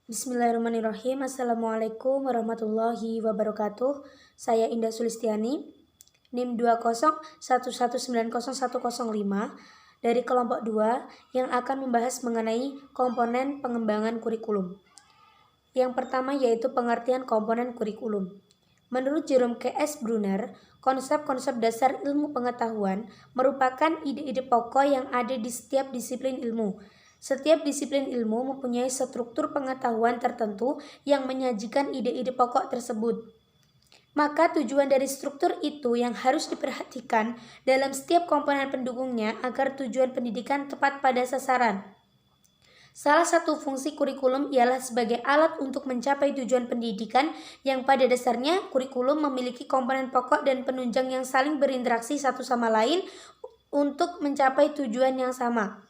Bismillahirrahmanirrahim. Assalamualaikum warahmatullahi wabarakatuh. Saya Indah Sulistiani, NIM 201190105 dari kelompok 2 yang akan membahas mengenai komponen pengembangan kurikulum. Yang pertama yaitu pengertian komponen kurikulum. Menurut Jerome K.S. Brunner, konsep-konsep dasar ilmu pengetahuan merupakan ide-ide pokok yang ada di setiap disiplin ilmu. Setiap disiplin ilmu mempunyai struktur pengetahuan tertentu yang menyajikan ide-ide pokok tersebut. Maka tujuan dari struktur itu yang harus diperhatikan dalam setiap komponen pendukungnya agar tujuan pendidikan tepat pada sasaran. Salah satu fungsi kurikulum ialah sebagai alat untuk mencapai tujuan pendidikan yang pada dasarnya kurikulum memiliki komponen pokok dan penunjang yang saling berinteraksi satu sama lain untuk mencapai tujuan yang sama.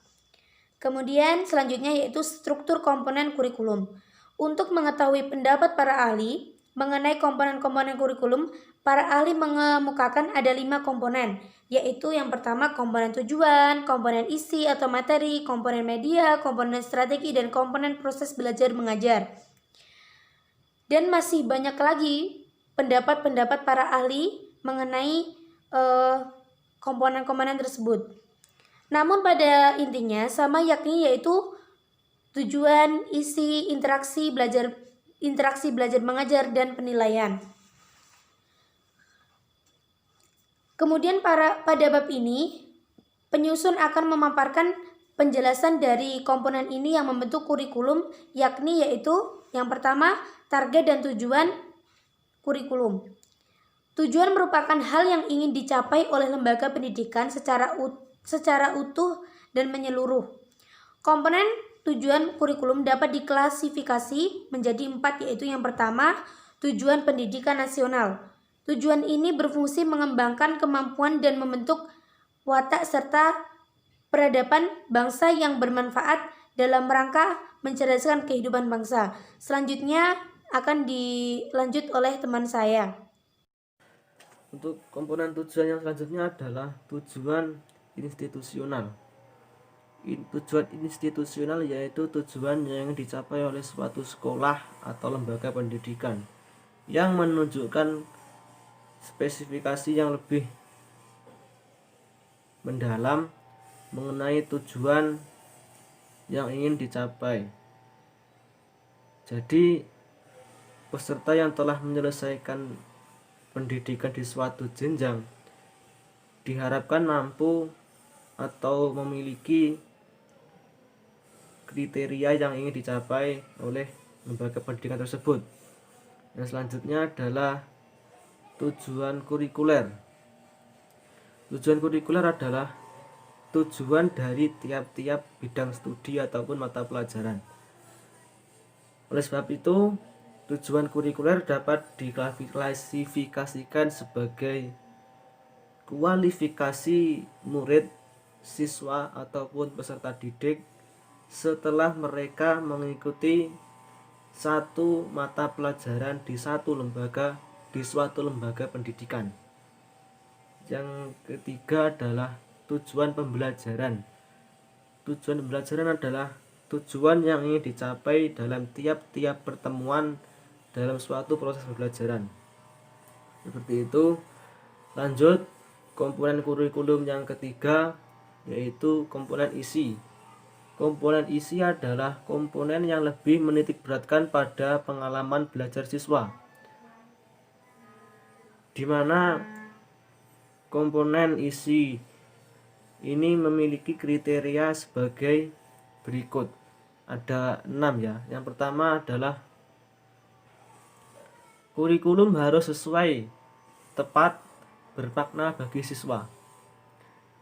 Kemudian selanjutnya yaitu struktur komponen kurikulum. Untuk mengetahui pendapat para ahli mengenai komponen-komponen kurikulum, para ahli mengemukakan ada 5 komponen, yaitu yang pertama komponen tujuan, komponen isi atau materi, komponen media, komponen strategi, dan komponen proses belajar mengajar. Dan masih banyak lagi pendapat-pendapat para ahli mengenai komponen-komponen tersebut. Namun pada intinya sama, yakni yaitu tujuan, isi, interaksi belajar mengajar, dan penilaian. Kemudian pada bab ini penyusun akan memaparkan penjelasan dari komponen ini yang membentuk kurikulum, yakni yaitu yang pertama target dan tujuan kurikulum. Tujuan merupakan hal yang ingin dicapai oleh lembaga pendidikan secara utuh dan menyeluruh. Komponen tujuan kurikulum dapat diklasifikasi menjadi 4, yaitu yang pertama, tujuan pendidikan nasional. Tujuan ini berfungsi mengembangkan kemampuan dan membentuk watak serta peradaban bangsa yang bermanfaat dalam rangka mencerdaskan kehidupan bangsa. Selanjutnya akan dilanjut oleh teman saya. Untuk komponen tujuan yang selanjutnya adalah tujuan institusional. Tujuan institusional yaitu tujuan yang dicapai oleh suatu sekolah atau lembaga pendidikan yang menunjukkan spesifikasi yang lebih mendalam mengenai tujuan yang ingin dicapai. Jadi peserta yang telah menyelesaikan pendidikan di suatu jenjang diharapkan mampu atau memiliki kriteria yang ingin dicapai oleh lembaga pendidikan tersebut. Yang selanjutnya adalah tujuan kurikuler. Tujuan kurikuler adalah tujuan dari tiap-tiap bidang studi ataupun mata pelajaran. Oleh sebab itu, tujuan kurikuler dapat diklasifikasikan sebagai kualifikasi murid, siswa, ataupun peserta didik setelah mereka mengikuti satu mata pelajaran di suatu lembaga pendidikan. Yang ketiga adalah tujuan pembelajaran. Tujuan pembelajaran adalah tujuan yang ingin dicapai dalam tiap-tiap pertemuan dalam suatu proses pembelajaran. Seperti itu. Lanjut, komponen kurikulum yang ketiga yaitu komponen isi. Komponen isi adalah komponen yang lebih menitikberatkan pada pengalaman belajar siswa, di mana komponen isi ini memiliki kriteria sebagai berikut. Ada 6 ya. Yang pertama adalah kurikulum harus sesuai, tepat, bermakna bagi siswa.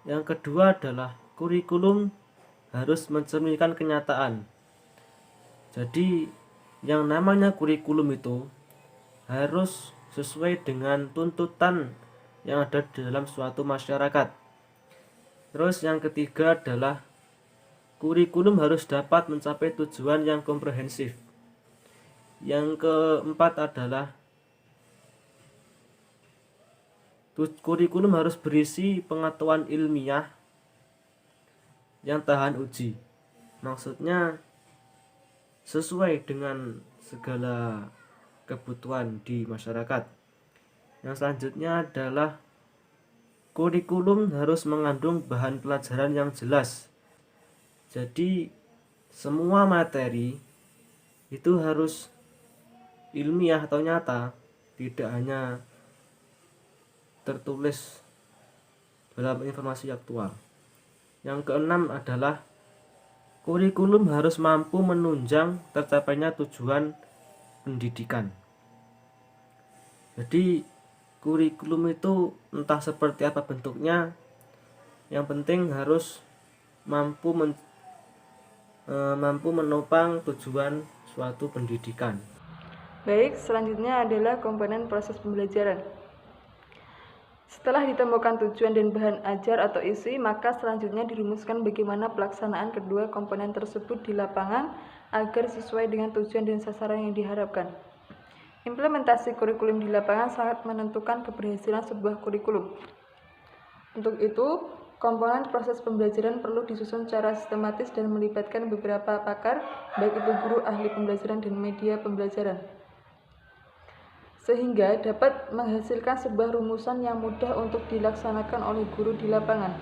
Yang kedua adalah kurikulum harus mencerminkan kenyataan. Jadi yang namanya kurikulum itu harus sesuai dengan tuntutan yang ada di dalam suatu masyarakat. Terus yang ketiga adalah kurikulum harus dapat mencapai tujuan yang komprehensif. Yang keempat adalah kurikulum harus berisi pengetahuan ilmiah yang tahan uji. Maksudnya sesuai dengan segala kebutuhan di masyarakat. Yang selanjutnya adalah kurikulum harus mengandung bahan pelajaran yang jelas. Jadi semua materi itu harus ilmiah atau nyata, tidak hanya tertulis dalam informasi aktual. Yang keenam adalah kurikulum harus mampu menunjang tercapainya tujuan pendidikan. Jadi kurikulum itu entah seperti apa bentuknya, yang penting harus mampu menopang tujuan suatu pendidikan. Baik, selanjutnya adalah komponen proses pembelajaran. Setelah ditemukan tujuan dan bahan ajar atau isi, maka selanjutnya dirumuskan bagaimana pelaksanaan kedua komponen tersebut di lapangan agar sesuai dengan tujuan dan sasaran yang diharapkan. Implementasi kurikulum di lapangan sangat menentukan keberhasilan sebuah kurikulum. Untuk itu, komponen proses pembelajaran perlu disusun secara sistematis dan melibatkan beberapa pakar, baik itu guru, ahli pembelajaran, dan media pembelajaran, sehingga dapat menghasilkan sebuah rumusan yang mudah untuk dilaksanakan oleh guru di lapangan.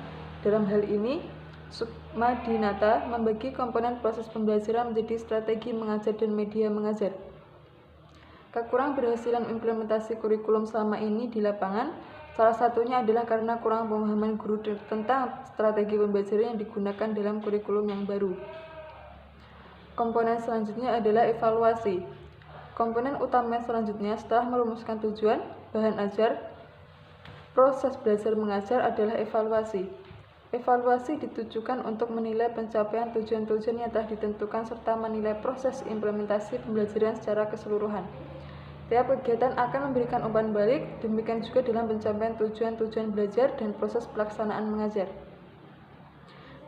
Dalam hal ini, Sukma Dinata membagi komponen proses pembelajaran menjadi strategi mengajar dan media mengajar. Kekurang berhasilan implementasi kurikulum selama ini di lapangan, salah satunya adalah karena kurang pemahaman guru tentang strategi pembelajaran yang digunakan dalam kurikulum yang baru. Komponen selanjutnya adalah evaluasi. Komponen utama selanjutnya setelah merumuskan tujuan, bahan ajar, proses belajar mengajar adalah evaluasi. Evaluasi ditujukan untuk menilai pencapaian tujuan-tujuan yang telah ditentukan serta menilai proses implementasi pembelajaran secara keseluruhan. Tiap kegiatan akan memberikan umpan balik, demikian juga dalam pencapaian tujuan-tujuan belajar dan proses pelaksanaan mengajar.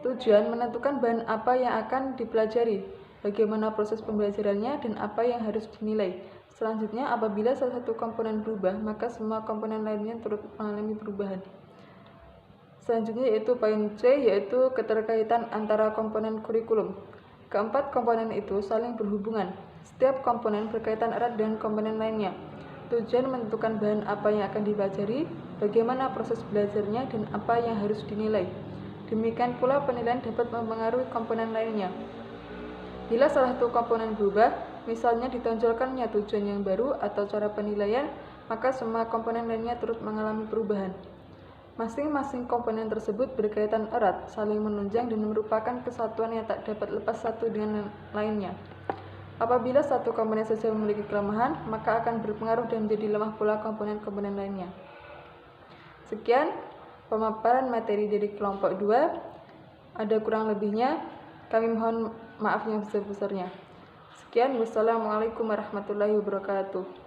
Tujuan menentukan bahan apa yang akan dipelajari, bagaimana proses pembelajarannya, dan apa yang harus dinilai. Selanjutnya, apabila salah satu komponen berubah, maka semua komponen lainnya turut mengalami perubahan. Selanjutnya yaitu poin C, yaitu keterkaitan antara komponen kurikulum. Keempat komponen itu saling berhubungan. Setiap komponen berkaitan erat dengan komponen lainnya. Tujuan menentukan bahan apa yang akan dipelajari, bagaimana proses belajarnya, dan apa yang harus dinilai. Demikian pula penilaian dapat mempengaruhi komponen lainnya. Bila salah satu komponen berubah, misalnya ditonjolkannya tujuan yang baru atau cara penilaian, maka semua komponen lainnya turut mengalami perubahan. Masing-masing komponen tersebut berkaitan erat, saling menunjang, dan merupakan kesatuan yang tak dapat lepas satu dengan lainnya. Apabila satu komponen saja memiliki kelemahan, maka akan berpengaruh dan menjadi lemah pula komponen-komponen lainnya. Sekian pemaparan materi dari kelompok 2. Ada kurang lebihnya, kami mohon maaf yang sebesar-besarnya. Sekian, wassalamualaikum warahmatullahi wabarakatuh.